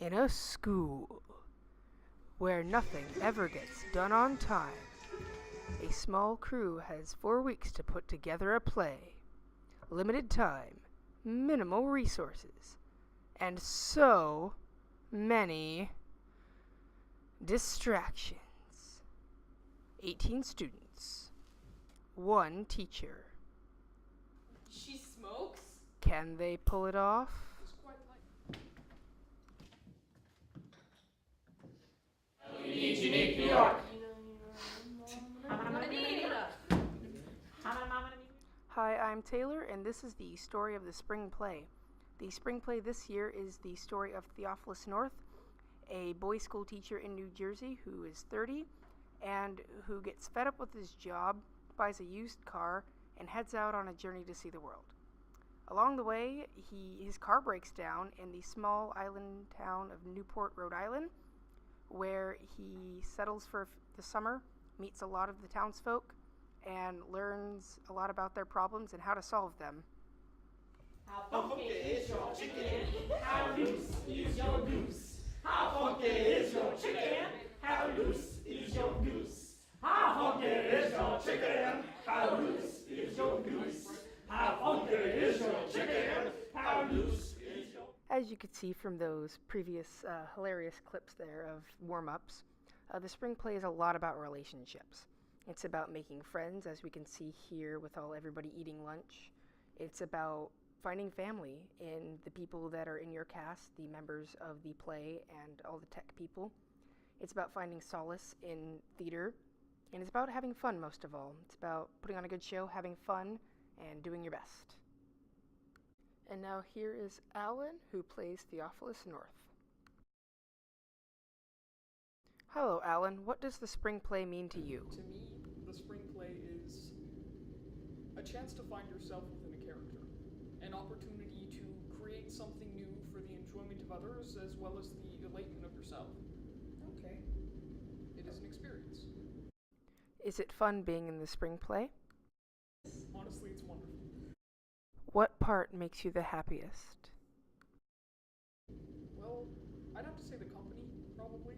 In a school where nothing ever gets done on time, a small crew has 4 weeks to put together a play. Limited time, minimal resources, and so many distractions. 18 students, 1 teacher. She smokes? Can they pull it off? It's quite like. Unique New York. Hi, I'm Taylor, and this is the story of the spring play. The spring play this year is the story of Theophilus North, a boys' school teacher in New Jersey who is 30 and who gets fed up with his job, buys a used car, and heads out on a journey to see the world. Along the way, his car breaks down in the small island town of Newport, Rhode Island, where he settles for the summer, meets a lot of the townsfolk, and learns a lot about their problems and how to solve them. How funky is your chicken? How loose is your goose? How funky is your chicken? How loose is your goose? How funky is your chicken? How loose is your goose? How funky is your chicken? How loose is your... As you could see from those previous hilarious clips there of warm-ups, the spring play is a lot about relationships. It's about making friends, as we can see here with everybody eating lunch. It's about finding family in the people that are in your cast, the members of the play and all the tech people. It's about finding solace in theater, and it's about having fun most of all. It's about putting on a good show, having fun, and doing your best. And now here is Alan, who plays Theophilus North. Hello, Alan. What does the spring play mean to you? To me, the spring play is a chance to find yourself within a character, an opportunity to create something new for the enjoyment of others as well as the enlightenment of yourself. Okay. It is an experience. Is it fun being in the spring play? Honestly, it's wonderful. What part makes you the happiest? Well, I'd have to say the company, probably.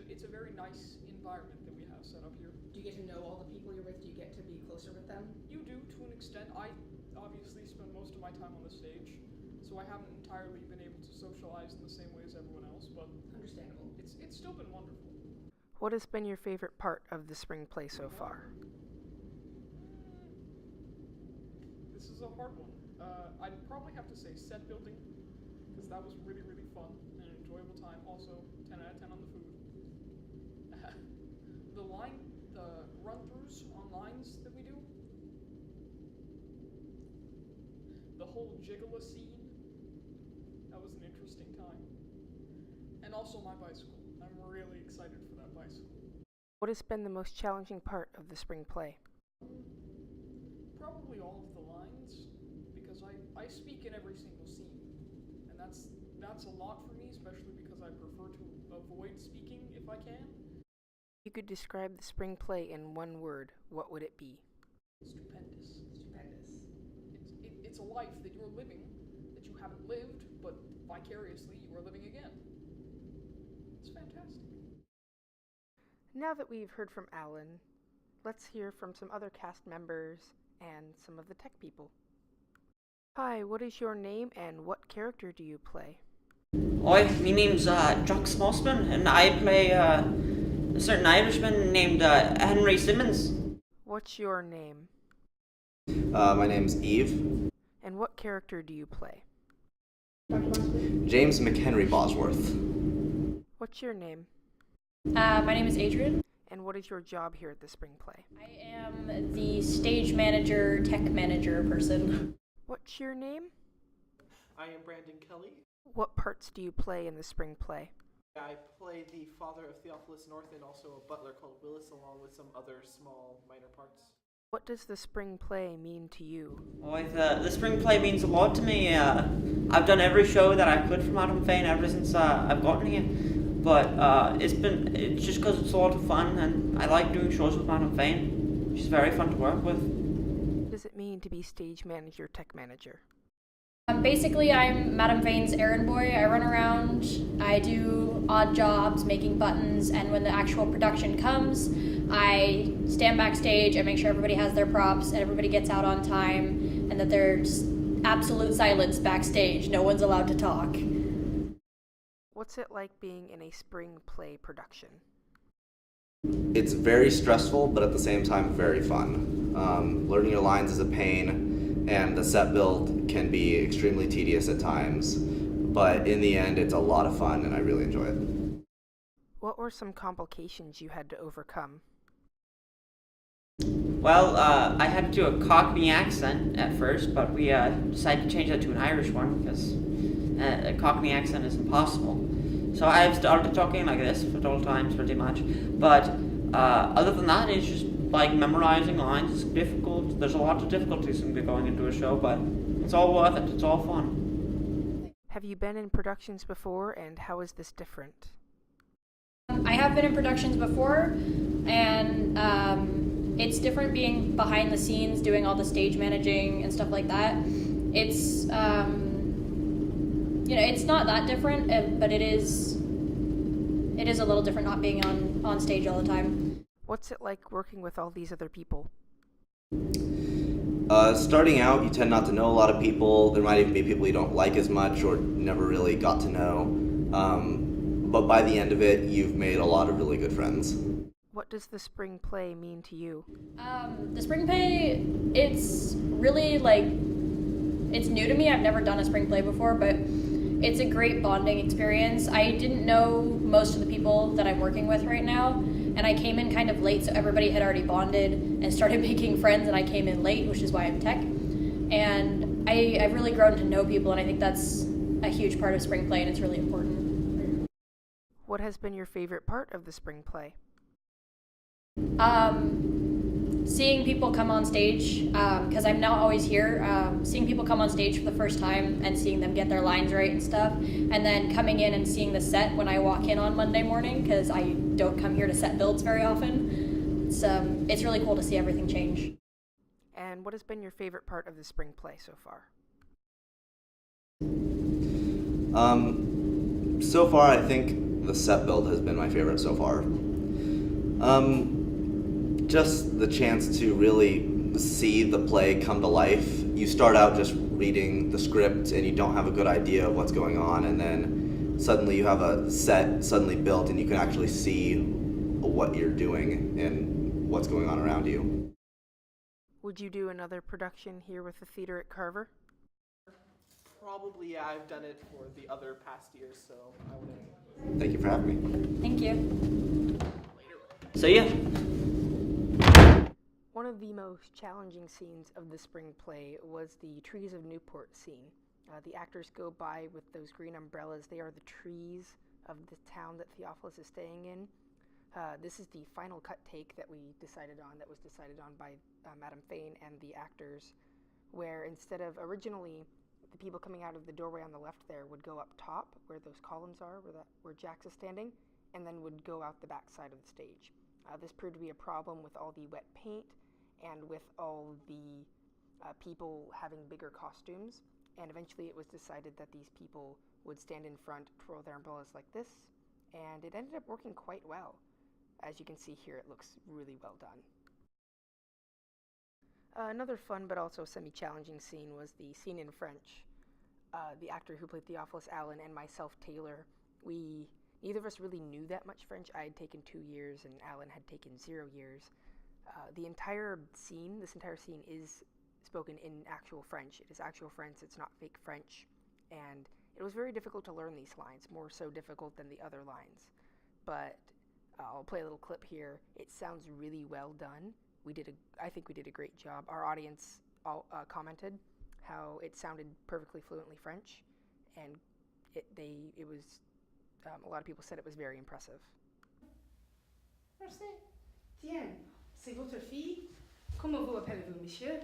It's a very nice environment that we have set up here. Do you get to know all the people you're with? Do you get to be closer with them? You do, to an extent. I obviously spend most of my time on the stage, so I haven't entirely been able to socialize in the same way as everyone else, but Understandable. it's still been wonderful. What has been your favorite part of the spring play so far? This is a hard one. I'd probably have to say set building, because that was really, really fun and an enjoyable time. Also, 10 out of 10 on the food. The run-throughs on lines that we do. The whole Jiggler scene. That was an interesting time. And also my bicycle. I'm really excited for that bicycle. What has been the most challenging part of the spring play? Probably all of the lines, because I speak in every single scene. And that's a lot for me, especially because I prefer to avoid speaking if I can. If you could describe the spring play in one word, what would it be? Stupendous. Stupendous. It's a life that you're living, that you haven't lived, but vicariously you are living again. It's fantastic. Now that we've heard from Alan, let's hear from some other cast members and some of the tech people. Hi, what is your name and what character do you play? Hi, my name's Jack Smossman, and I play a certain Irishman named Henry Simmons. What's your name? My name's Eve. And what character do you play? James McHenry Bosworth. What's your name? My name is Adrian. And what is your job here at the spring play? I am the stage manager, tech manager person. What's your name? I am Brandon Kelly. What parts do you play in the spring play? I play the father of Theophilus North and also a butler called Willis, along with some other small minor parts. What does the spring play mean to you? The spring play means a lot to me. I've done every show that I could from Adam Fane ever since I've gotten here. But it's just because it's a lot of fun, and I like doing shows with Madam Fane. She's very fun to work with. What does it mean to be stage manager, tech manager? Basically, I'm Madame Vane's errand boy. I run around, I do odd jobs, making buttons, and when the actual production comes, I stand backstage, I make sure everybody has their props, and everybody gets out on time, and that there's absolute silence backstage. No one's allowed to talk. What's it like being in a spring play production? It's very stressful, but at the same time, very fun. Learning your lines is a pain, and the set build can be extremely tedious at times, but in the end, it's a lot of fun, and I really enjoy it. What were some complications you had to overcome? Well, I had to do a Cockney accent at first, but we decided to change that to an Irish one because a Cockney accent is impossible. So I've started talking like this at all times, pretty much. But other than that, it's just like memorizing lines. It's difficult. There's a lot of difficulties in going into a show, but it's all worth it. It's all fun. Have you been in productions before, and how is this different? I have been in productions before, and it's different being behind the scenes, doing all the stage managing and stuff like that. It's it's not that different, but it is a little different not being on stage all the time. What's it like working with all these other people? Starting out, you tend not to know a lot of people. There might even be people you don't like as much or never really got to know. But by the end of it, you've made a lot of really good friends. What does the spring play mean to you? The spring play, it's really it's new to me. I've never done a spring play before, but it's a great bonding experience. I didn't know most of the people that I'm working with right now, and I came in kind of late, so everybody had already bonded and started making friends, and I came in late, which is why I'm tech. And I've really grown to know people, and I think that's a huge part of spring play, and it's really important. What has been your favorite part of the spring play? Seeing people come on stage, because I'm not always here, seeing people come on stage for the first time and seeing them get their lines right and stuff, and then coming in and seeing the set when I walk in on Monday morning, because I don't come here to set builds very often. It's really cool to see everything change. And what has been your favorite part of the spring play so far? So far, I think the set build has been my favorite so far. Just the chance to really see the play come to life. You start out just reading the script and you don't have a good idea of what's going on, and then suddenly you have a set suddenly built and you can actually see what you're doing and what's going on around you. Would you do another production here with the theater at Carver? Probably, yeah. I've done it for the other past years, so I wouldn't. Thank you for having me. Thank you. So yeah. One of the most challenging scenes of the spring play was the Trees of Newport scene. The actors go by with those green umbrellas. They are the trees of the town that Theophilus is staying in. This is the final cut take that was decided on by Madame Fane and the actors, where instead of originally the people coming out of the doorway on the left there would go up top where those columns are, where Jax is standing, and then would go out the back side of the stage. This proved to be a problem with all the wet paint and with all the people having bigger costumes, and eventually it was decided that these people would stand in front, twirl their umbrellas like this, and it ended up working quite well. As you can see here, it looks really well done. Another fun but also semi-challenging scene was the scene in French. The actor who played Theophilus, Alan, and myself, Taylor, neither of us really knew that much French. I had taken 2 years and Alan had taken 0 years. This entire scene is spoken in actual French. It is actual French, it's not fake French. And it was very difficult to learn these lines, more so difficult than the other lines. But I'll play a little clip here. It sounds really well done. I think we did a great job. Our audience all commented how it sounded perfectly fluently French, and a lot of people said it was very impressive. Merci. Tiens, c'est votre fille. Comment vous appelez-vous, monsieur?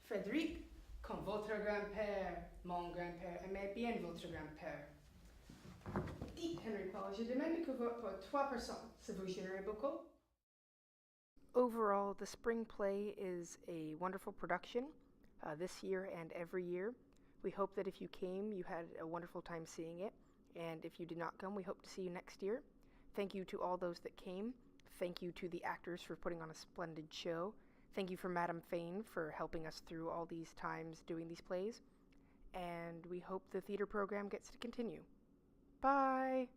Frédéric, comme votre grand-père, mon grand-père aimait bien votre grand-père. Dites, Henry Paul, je demande que votre 3%, ça vous génère beaucoup? Overall, the spring play is a wonderful production this year and every year. We hope that if you came, you had a wonderful time seeing it, and if you did not come, we hope to see you next year. Thank you to all those that came. Thank you to the actors for putting on a splendid show. Thank you for Madame Fane for helping us through all these times doing these plays. And we hope the theater program gets to continue. Bye!